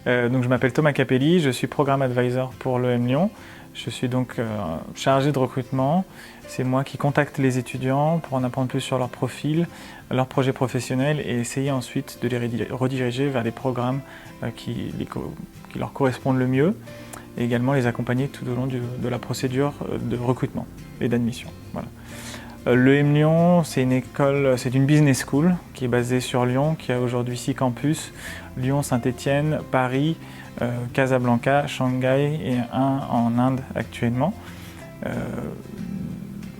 Donc je m'appelle Thomas Capelli, je suis Programme Advisor pour l'EM Lyon. Je suis donc chargé de recrutement. C'est moi qui contacte les étudiants pour en apprendre plus sur leur profil, leur projet professionnel et essayer ensuite de les rediriger vers les programmes qui leur correspondent le mieux et également les accompagner tout au long de la procédure de recrutement et d'admission. Voilà. L'EM Lyon, c'est une business school qui est basée sur Lyon, qui a aujourd'hui 6 campus, Lyon, Saint-Étienne, Paris, Casablanca, Shanghai et un en Inde actuellement.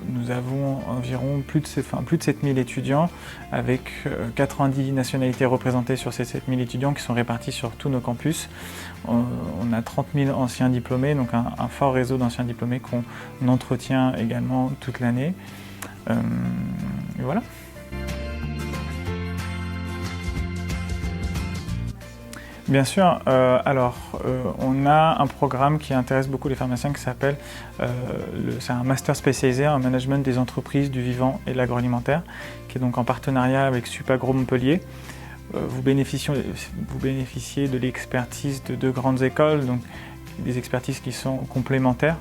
Nous avons environ plus de 7000 étudiants avec 90 nationalités représentées sur ces 7000 étudiants qui sont répartis sur tous nos campus. On a 30 000 anciens diplômés, donc un fort réseau d'anciens diplômés qu'on entretient également toute l'année. Et voilà. Bien sûr, on a un programme qui intéresse beaucoup les pharmaciens qui s'appelle, c'est un master spécialisé en management des entreprises du vivant et de l'agroalimentaire, qui est donc en partenariat avec Supagro Montpellier. Vous bénéficiez de l'expertise de 2 grandes écoles, donc des expertises qui sont complémentaires.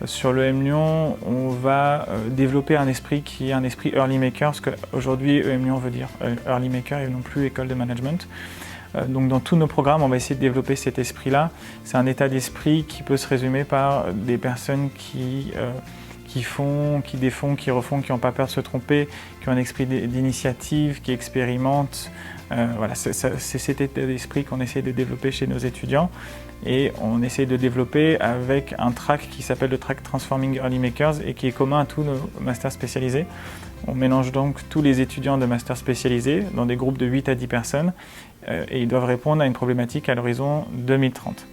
Sur l'EM Lyon, on va développer un esprit qui est un esprit early maker, parce qu'aujourd'hui EM Lyon veut dire early maker et non plus école de management. Donc dans tous nos programmes, on va essayer de développer cet esprit-là. C'est un état d'esprit qui peut se résumer par des personnes qui font, qui défont, qui refont, qui n'ont pas peur de se tromper, qui ont un esprit d'initiative, qui expérimentent. Voilà, c'est cet état d'esprit qu'on essaie de développer chez nos étudiants. Et on essaie de développer avec un track qui s'appelle le track Transforming Early Makers et qui est commun à tous nos masters spécialisés. On mélange donc tous les étudiants de masters spécialisés dans des groupes de 8 à 10 personnes et ils doivent répondre à une problématique à l'horizon 2030.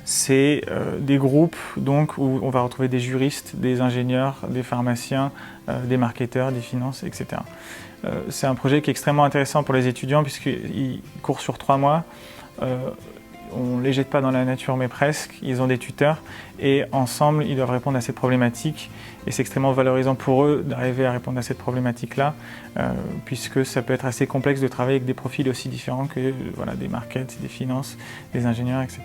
C'est des groupes donc, où on va retrouver des juristes, des ingénieurs, des pharmaciens, des marketeurs, des finances, etc. C'est un projet qui est extrêmement intéressant pour les étudiants puisqu'il court sur 3 mois. On ne les jette pas dans la nature, mais presque. Ils ont des tuteurs et ensemble, ils doivent répondre à ces problématiques. Et c'est extrêmement valorisant pour eux d'arriver à répondre à cette problématique-là, puisque ça peut être assez complexe de travailler avec des profils aussi différents que des markets, des finances, des ingénieurs, etc.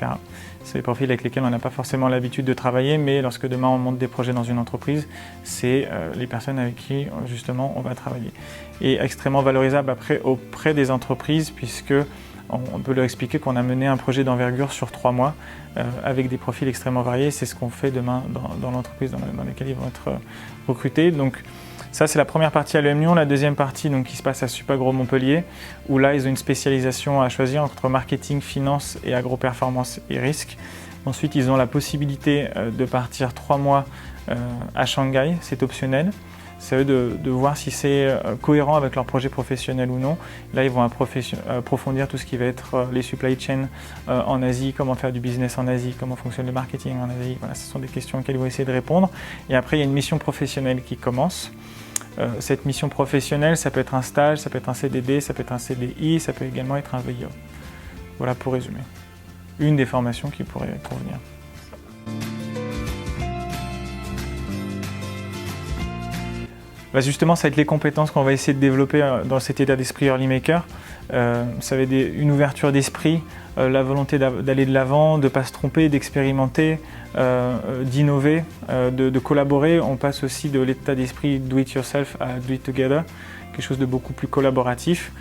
C'est des profils avec lesquels on n'a pas forcément l'habitude de travailler, mais lorsque demain on monte des projets dans une entreprise, c'est les personnes avec qui justement on va travailler. Et extrêmement valorisable après auprès des entreprises, puisque on peut leur expliquer qu'on a mené un projet d'envergure sur 3 mois avec des profils extrêmement variés. C'est ce qu'on fait demain dans l'entreprise dans laquelle ils vont être recrutés. Donc ça, c'est la première partie à l'EM Lyon. La deuxième partie donc, qui se passe à Supagro Montpellier, où là, ils ont une spécialisation à choisir entre marketing, finance et agro-performance et risque. Ensuite, ils ont la possibilité de partir 3 mois à Shanghai, c'est optionnel. C'est à eux de voir si c'est cohérent avec leur projet professionnel ou non. Là, ils vont approfondir tout ce qui va être les supply chains en Asie, comment faire du business en Asie, comment fonctionne le marketing en Asie. Voilà, ce sont des questions auxquelles ils vont essayer de répondre. Et après, il y a une mission professionnelle qui commence. Cette mission professionnelle, ça peut être un stage, ça peut être un CDD, ça peut être un CDI, ça peut également être un VIE. Voilà pour résumer. Une des formations qui pourrait convenir. Justement, ça va être les compétences qu'on va essayer de développer dans cet état d'esprit early maker. Ça va être une ouverture d'esprit, la volonté d'aller de l'avant, de ne pas se tromper, d'expérimenter, d'innover, de collaborer. On passe aussi de l'état d'esprit do it yourself à do it together, quelque chose de beaucoup plus collaboratif.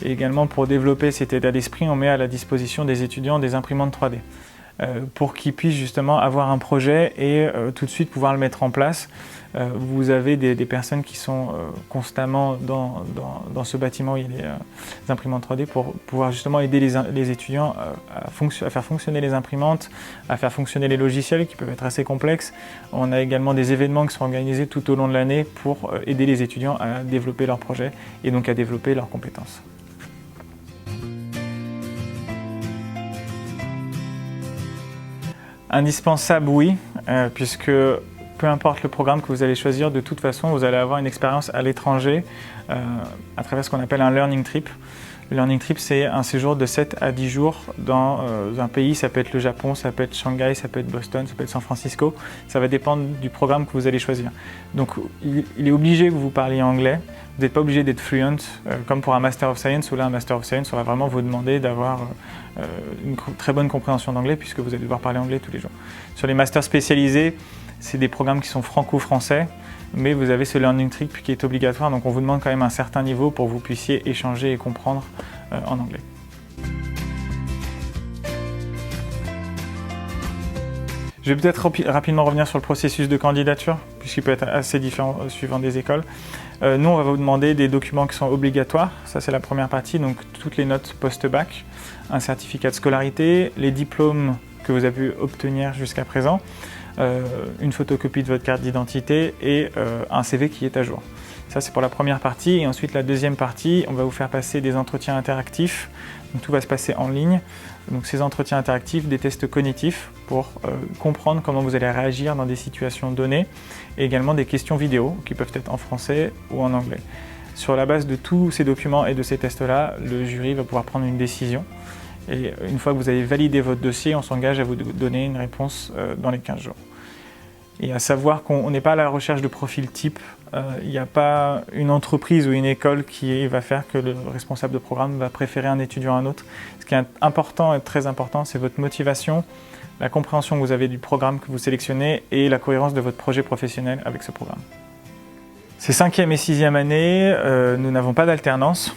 Et également, pour développer cet état d'esprit, on met à la disposition des étudiants des imprimantes 3D pour qu'ils puissent justement avoir un projet et tout de suite pouvoir le mettre en place. Vous avez des personnes qui sont constamment dans ce bâtiment où il y a les imprimantes 3D pour pouvoir justement aider les étudiants à faire fonctionner les imprimantes, à faire fonctionner les logiciels qui peuvent être assez complexes. On a également des événements qui sont organisés tout au long de l'année pour aider les étudiants à développer leurs projets et donc à développer leurs compétences. Indispensable, oui, puisque peu importe le programme que vous allez choisir, de toute façon, vous allez avoir une expérience à l'étranger à travers ce qu'on appelle un learning trip. Le Learning Trip, c'est un séjour de 7 à 10 jours dans un pays. Ça peut être le Japon, ça peut être Shanghai, ça peut être Boston, ça peut être San Francisco. Ça va dépendre du programme que vous allez choisir. Donc, il est obligé que vous parliez anglais. Vous n'êtes pas obligé d'être fluent, comme pour un Master of Science, où là, un Master of Science, on va vraiment vous demander d'avoir une très bonne compréhension d'anglais, puisque vous allez devoir parler anglais tous les jours. Sur les masters spécialisés, c'est des programmes qui sont franco-français, mais vous avez ce Learning Trip qui est obligatoire, donc on vous demande quand même un certain niveau pour que vous puissiez échanger et comprendre en anglais. Je vais peut-être rapidement revenir sur le processus de candidature, puisqu'il peut être assez différent suivant des écoles. Nous, on va vous demander des documents qui sont obligatoires, ça c'est la première partie, donc toutes les notes post-bac, un certificat de scolarité, les diplômes que vous avez pu obtenir jusqu'à présent, une photocopie de votre carte d'identité et un CV qui est à jour. Ça c'est pour la première partie, et ensuite la deuxième partie, on va vous faire passer des entretiens interactifs, donc tout va se passer en ligne. Donc ces entretiens interactifs, des tests cognitifs pour comprendre comment vous allez réagir dans des situations données, et également des questions vidéo qui peuvent être en français ou en anglais. Sur la base de tous ces documents et de ces tests-là, le jury va pouvoir prendre une décision. Et une fois que vous avez validé votre dossier, on s'engage à vous donner une réponse dans les 15 jours. Et à savoir qu'on n'est pas à la recherche de profil type, il n'y a pas une entreprise ou une école qui va faire que le responsable de programme va préférer un étudiant à un autre. Ce qui est important et très important, c'est votre motivation, la compréhension que vous avez du programme que vous sélectionnez et la cohérence de votre projet professionnel avec ce programme. Ces 5e et 6e années, nous n'avons pas d'alternance.